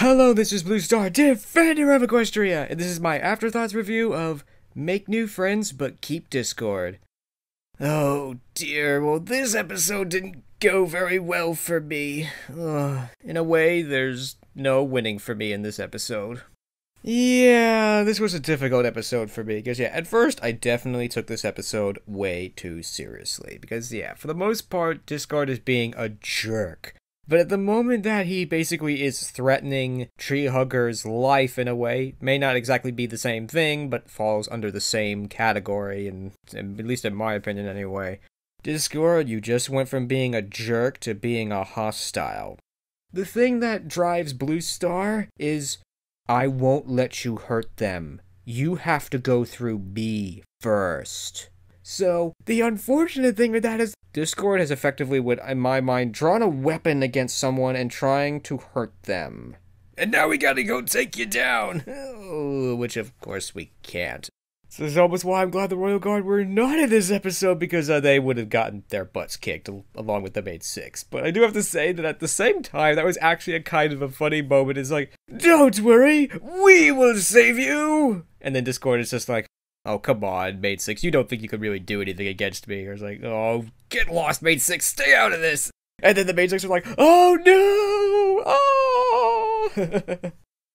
Hello, this is BlueStar, Defender of Equestria, and this is my AfterThoughts review of Make New Friends But Keep Discord. Oh dear, well this episode didn't go very well for me. In a way, there's no winning for me in this episode. Yeah, this was a difficult episode for me, because at first I definitely took this episode way too seriously, because for the most part, Discord is being a jerk. But at the moment that he basically is threatening Treehugger's life in a way, may not exactly be the same thing, but falls under the same category, and at least in my opinion anyway. Discord, you just went from being a jerk to being a hostile. The thing that drives BlueStar is, I won't let you hurt them. You have to go through me first. So, the unfortunate thing with that is, Discord has effectively, in my mind, drawn a weapon against someone and trying to hurt them. And now we gotta go take you down! Which of course we can't. So this is almost why I'm glad the Royal Guard were not in this episode, because they would have gotten their butts kicked along with the main six. But I do have to say that at the same time, that was actually a kind of a funny moment. It's like, don't worry, we will save you! And then Discord is just like, oh, come on, Mate 6, you don't think you could really do anything against me? Or it's like, oh, get lost, Mate 6, stay out of this! And then the Mate 6 are like, oh no! Oh!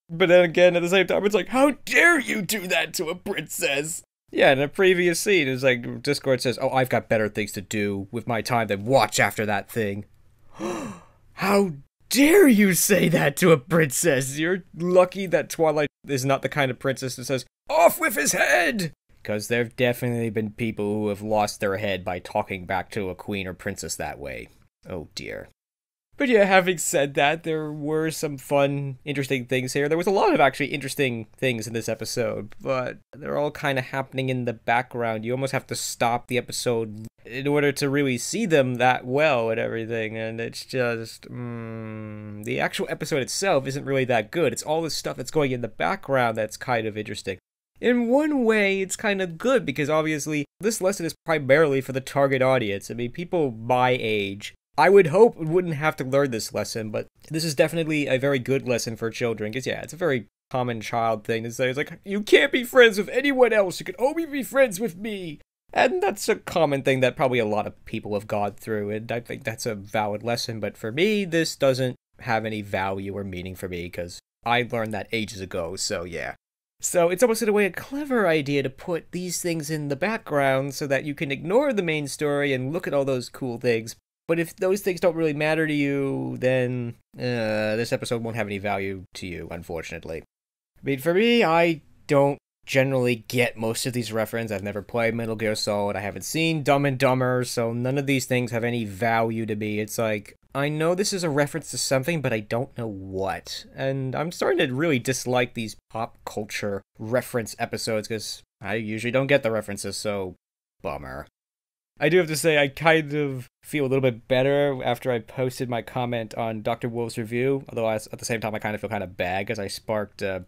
But then again, at the same time, it's like, how dare you do that to a princess? Yeah, in a previous scene, it's like, Discord says, oh, I've got better things to do with my time than watch after that thing. How dare you say that to a princess? You're lucky that Twilight is not the kind of princess that says, off with his head! Because there have definitely been people who have lost their head by talking back to a queen or princess that way. Oh dear. But yeah, having said that, there were some fun, interesting things here. There was a lot of actually interesting things in this episode, but they're all kind of happening in the background. You almost have to stop the episode in order to really see them that well and everything, and it's just, the actual episode itself isn't really that good. It's all this stuff that's going in the background that's kind of interesting. In one way, it's kind of good, because obviously, this lesson is primarily for the target audience. I mean, people my age, I would hope wouldn't have to learn this lesson, but this is definitely a very good lesson for children, because it's a very common child thing to say. It's like, you can't be friends with anyone else, you can only be friends with me! And that's a common thing that probably a lot of people have gone through, and I think that's a valid lesson, but for me, this doesn't have any value or meaning for me, because I learned that ages ago, so yeah. So it's almost in a way a clever idea to put these things in the background so that you can ignore the main story and look at all those cool things. But if those things don't really matter to you, then this episode won't have any value to you, unfortunately. I mean, for me, I don't generally get most of these references. I've never played Metal Gear Solid, I haven't seen Dumb and Dumber, so none of these things have any value to me. It's like, I know this is a reference to something, but I don't know what. And I'm starting to really dislike these pop culture reference episodes, because I usually don't get the references, so bummer. I do have to say, I kind of feel a little bit better after I posted my comment on Dr. Wolf's review, although at the same time I kind of feel kind of bad, because I sparked a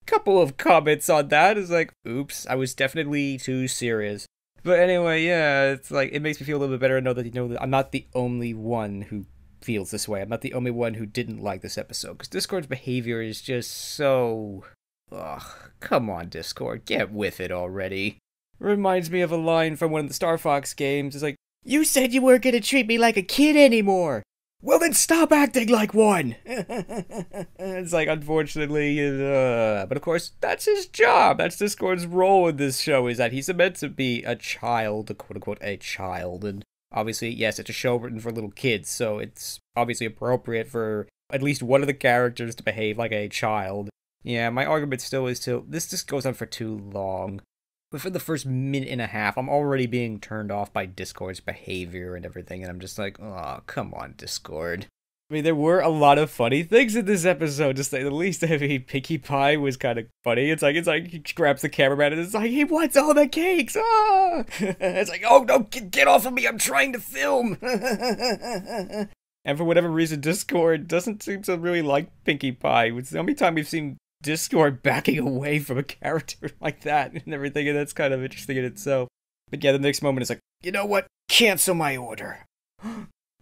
couple of comments on that. It's like, oops, I was definitely too serious. But anyway, it's like, it makes me feel a little bit better to know that, I'm not the only one who feels this way. I'm not the only one who didn't like this episode, because Discord's behavior is just so... Ugh, come on, Discord, get with it already. Reminds me of a line from one of the Star Fox games. It's like, you said you weren't gonna treat me like a kid anymore! Well then stop acting like one! It's like, unfortunately, but of course, that's his job. That's Discord's role in this show, is that he's meant to be a child, quote-unquote, a child, and obviously, yes, it's a show written for little kids, so it's obviously appropriate for at least one of the characters to behave like a child. Yeah, my argument still is this just goes on for too long. But for the first minute and a half, I'm already being turned off by Discord's behavior and everything, and I'm just like, oh, come on, Discord. I mean, there were a lot of funny things in this episode, to say the least. I mean, Pinkie Pie was kind of funny. It's like he grabs the cameraman and it's like, he wants all the cakes! Ah! It's like, oh, no, get off of me, I'm trying to film! And for whatever reason, Discord doesn't seem to really like Pinkie Pie. It's the only time we've seen Discord backing away from a character like that and everything, and that's kind of interesting in itself. But yeah, the next moment is like, you know what? Cancel my order.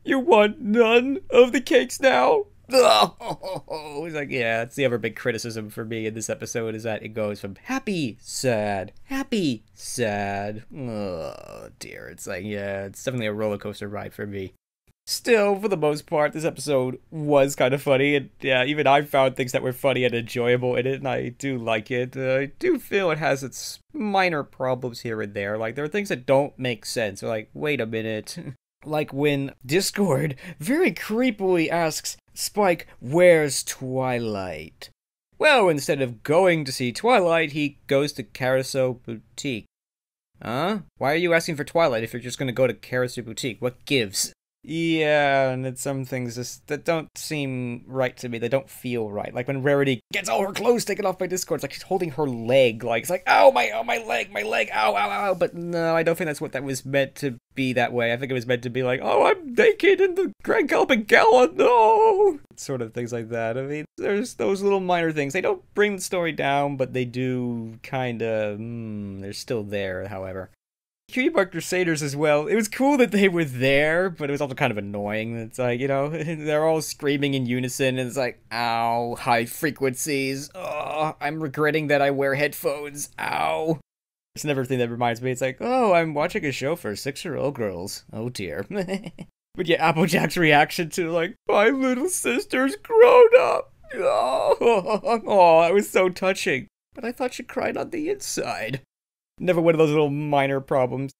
You want none of the cakes now? Oh, he's like, yeah, that's the other big criticism for me in this episode is that it goes from happy, sad, happy, sad. Oh, dear. It's like, yeah, it's definitely a roller coaster ride for me. Still, for the most part, this episode was kind of funny, and yeah, even I found things that were funny and enjoyable in it, and I do like it. I do feel it has its minor problems here and there. Like, there are things that don't make sense. They're like, wait a minute. Like when Discord very creepily asks Spike, where's Twilight? Well, instead of going to see Twilight, he goes to Carousel Boutique. Huh? Why are you asking for Twilight if you're just gonna go to Carousel Boutique? What gives? Yeah, and it's some things just that don't seem right to me. They don't feel right. Like when Rarity gets all her clothes taken off by Discord, it's like she's holding her leg. Like, it's like, ow, my leg, ow, ow, ow. But no, I don't think that's what that was meant to be that way. I think it was meant to be like, oh, I'm naked in the Grand Gallic Gala, no! Sort of things like that. I mean, there's those little minor things. They don't bring the story down, but they do kinda, they're still there, however. Cutie Mark Crusaders as well. It was cool that they were there, but it was also kind of annoying. It's like, you know, they're all screaming in unison, and it's like, ow, high frequencies. Oh, I'm regretting that I wear headphones. Ow. It's another thing that reminds me. It's like, oh, I'm watching a show for 6-year-old girls. Oh dear. But yeah, Applejack's reaction to, like, my little sister's grown up. Oh, that was so touching. But I thought she cried on the inside. Never one of those little minor problems.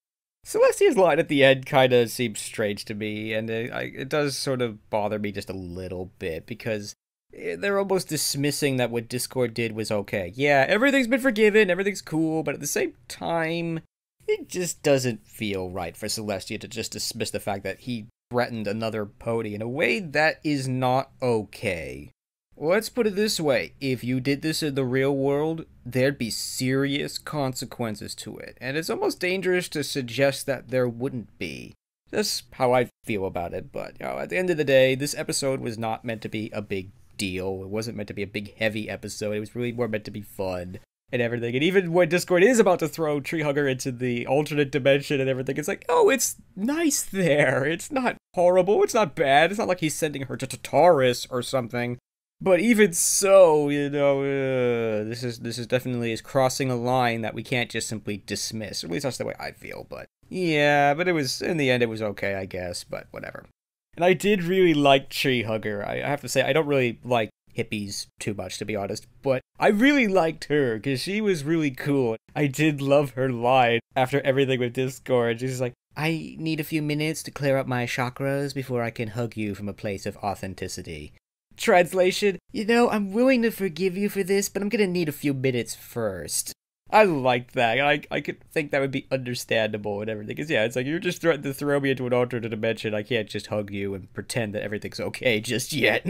Celestia's line at the end kind of seems strange to me, and it does sort of bother me just a little bit, because they're almost dismissing that what Discord did was okay. Yeah, everything's been forgiven, everything's cool, but at the same time, it just doesn't feel right for Celestia to just dismiss the fact that he threatened another pony in a way that is not okay. Let's put it this way, if you did this in the real world, there'd be serious consequences to it, and it's almost dangerous to suggest that there wouldn't be. That's how I feel about it, but, you know, at the end of the day, this episode was not meant to be a big deal. It wasn't meant to be a big, heavy episode. It was really more meant to be fun and everything, and even when Discord is about to throw Treehugger into the alternate dimension and everything, it's like, oh, it's nice there. It's not horrible. It's not bad. It's not like he's sending her to Tartarus or something. But even so, you know, this is definitely crossing a line that we can't just simply dismiss. Or at least that's the way I feel, but yeah, but it was, in the end, it was okay, I guess, but whatever. And I did really like Treehugger. I have to say, I don't really like hippies too much, to be honest, but I really liked her, because she was really cool. I did love her line after everything with Discord. She's like, I need a few minutes to clear up my chakras before I can hug you from a place of authenticity. Translation, you know, I'm willing to forgive you for this, but I'm gonna need a few minutes first. I liked that. I could think that would be understandable and everything. Because, yeah, it's like, you're just threatening to throw me into an alternate dimension. I can't just hug you and pretend that everything's okay just yet.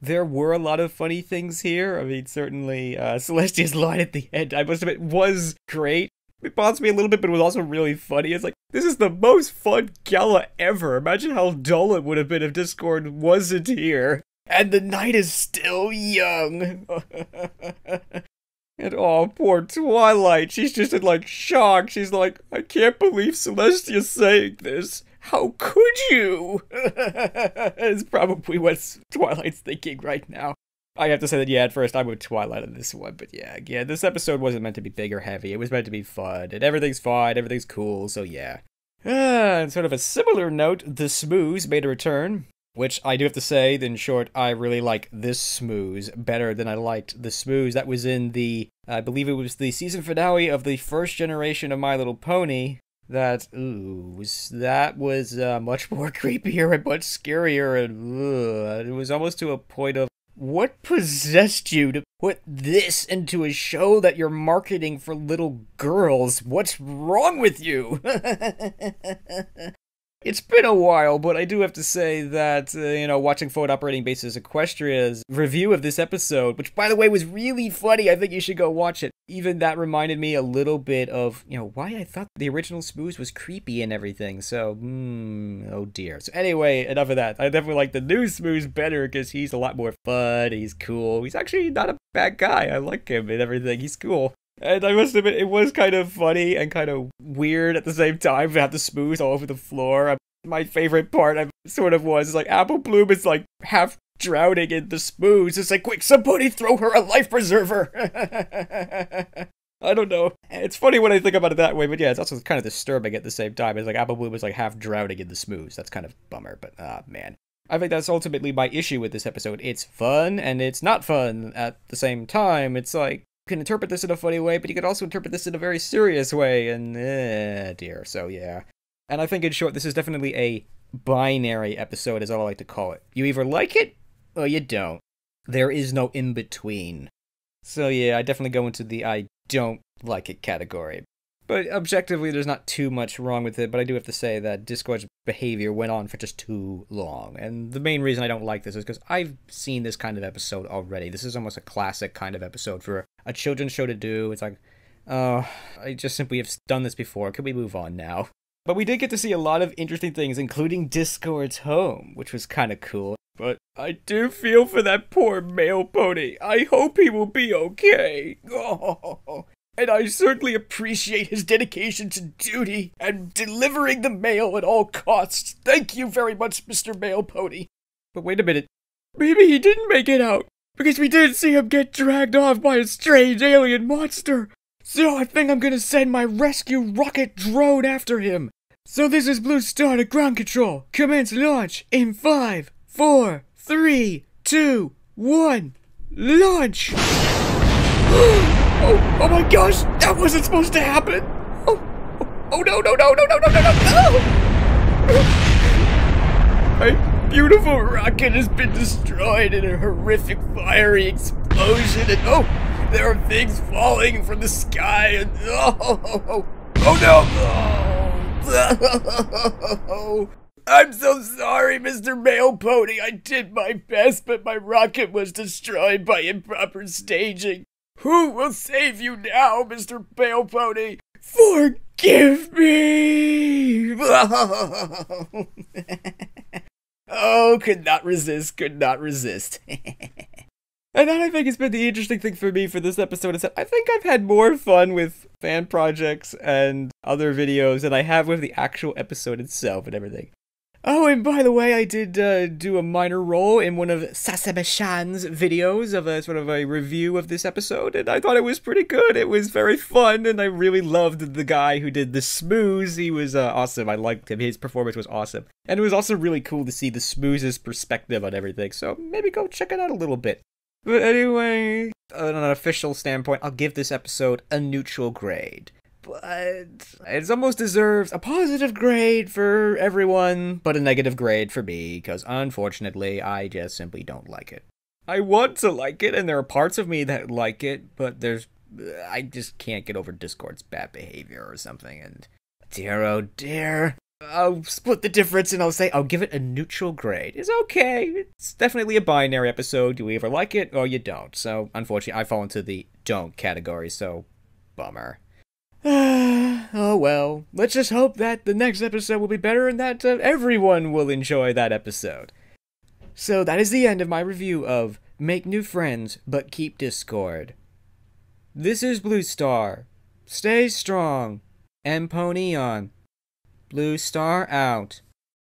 There were a lot of funny things here. I mean, certainly, Celestia's line at the end, I must admit, was great. It bothers me a little bit, but it was also really funny. It's like, this is the most fun gala ever. Imagine how dull it would have been if Discord wasn't here. And the night is still young. And oh, poor Twilight. She's just in, like, shock. She's like, I can't believe Celestia's saying this. How could you? It's probably what Twilight's thinking right now. I have to say that, yeah, at first I'm with Twilight on this one, but yeah, this episode wasn't meant to be big or heavy. It was meant to be fun, and everything's fine, everything's cool, so yeah. And sort of a similar note, the Smooze made a return, which I do have to say, in short, I really like this Smooze better than I liked the Smooze that was in the, I believe it was the season finale of the first generation of My Little Pony. That was much more creepier and much scarier, and it was almost to a point of, what possessed you to put this into a show that you're marketing for little girls? What's wrong with you? It's been a while, but I do have to say that, watching Forward Operating Bases Equestria's review of this episode, which, by the way, was really funny. I think you should go watch it. Even that reminded me a little bit of, why I thought the original Smooze was creepy and everything. So, oh dear. So anyway, enough of that. I definitely like the new Smooze better because he's a lot more fun. He's cool. He's actually not a bad guy. I like him and everything. He's cool. And I must admit, it was kind of funny and kind of weird at the same time to have the Smooze all over the floor. My favorite part, sort of was. It's like Apple Bloom is like half drowning in the smooze. It's like, quick, somebody throw her a life preserver. I don't know. It's funny when I think about it that way, but yeah, it's also kind of disturbing at the same time. It's like Apple Bloom is like half drowning in the smooze. That's kind of bummer, but man. I think that's ultimately my issue with this episode. It's fun, and it's not fun at the same time. It's like, you can interpret this in a funny way, but you could also interpret this in a very serious way, and dear, so yeah. And I think in short, this is definitely a binary episode, is all I like to call it. You either like it, or you don't. There is no in-between. So yeah, I definitely go into the I don't like it category. But objectively, there's not too much wrong with it, but I do have to say that Discord's behavior went on for just too long. And the main reason I don't like this is because I've seen this kind of episode already. This is almost a classic kind of episode for a children's show to do. It's like, oh, I just simply have done this before. Could we move on now? But we did get to see a lot of interesting things, including Discord's home, which was kind of cool. But I do feel for that poor male pony. I hope he will be okay. Oh. And I certainly appreciate his dedication to duty and delivering the mail at all costs. Thank you very much, Mr. Mail Pony. But wait a minute. Maybe he didn't make it out, because we did see him get dragged off by a strange alien monster. So I think I'm gonna send my rescue rocket drone after him. So this is Blue Star to ground control. Commence launch in 5, 4, 3, 2, 1. Launch! Oh my gosh, that wasn't supposed to happen! Oh no. My beautiful rocket has been destroyed in a horrific fiery explosion, and there are things falling from the sky, and oh no! I'm so sorry, Mr. Mail Pony. I did my best, but my rocket was destroyed by improper staging. Who will save you now, Mr. Mail Pony? Forgive me! Oh, could not resist. And that, I think, has been the interesting thing for me for this episode, is that I think I've had more fun with fan projects and other videos than I have with the actual episode itself and everything. Oh, and by the way, I did do a minor role in one of Sasabashan's videos of a sort of a review of this episode, and I thought it was pretty good. It was very fun, and I really loved the guy who did the smooze. He was awesome. I liked him. His performance was awesome. And it was also really cool to see the smooze's perspective on everything, so maybe go check it out a little bit. But anyway, on an official standpoint, I'll give this episode a neutral grade. But it almost deserves a positive grade for everyone, but a negative grade for me, because unfortunately, I just simply don't like it. I want to like it, and there are parts of me that like it, but I just can't get over Discord's bad behavior or something, and dear oh dear. I'll split the difference and I'll give it a neutral grade. It's okay. It's definitely a binary episode. You either like it or you don't. So, unfortunately, I fall into the don't category, so bummer. Oh well, let's just hope that the next episode will be better and that everyone will enjoy that episode. So that is the end of my review of Make New Friends But Keep Discord. This is Blue Star. Stay strong and pony on. Blue Star out.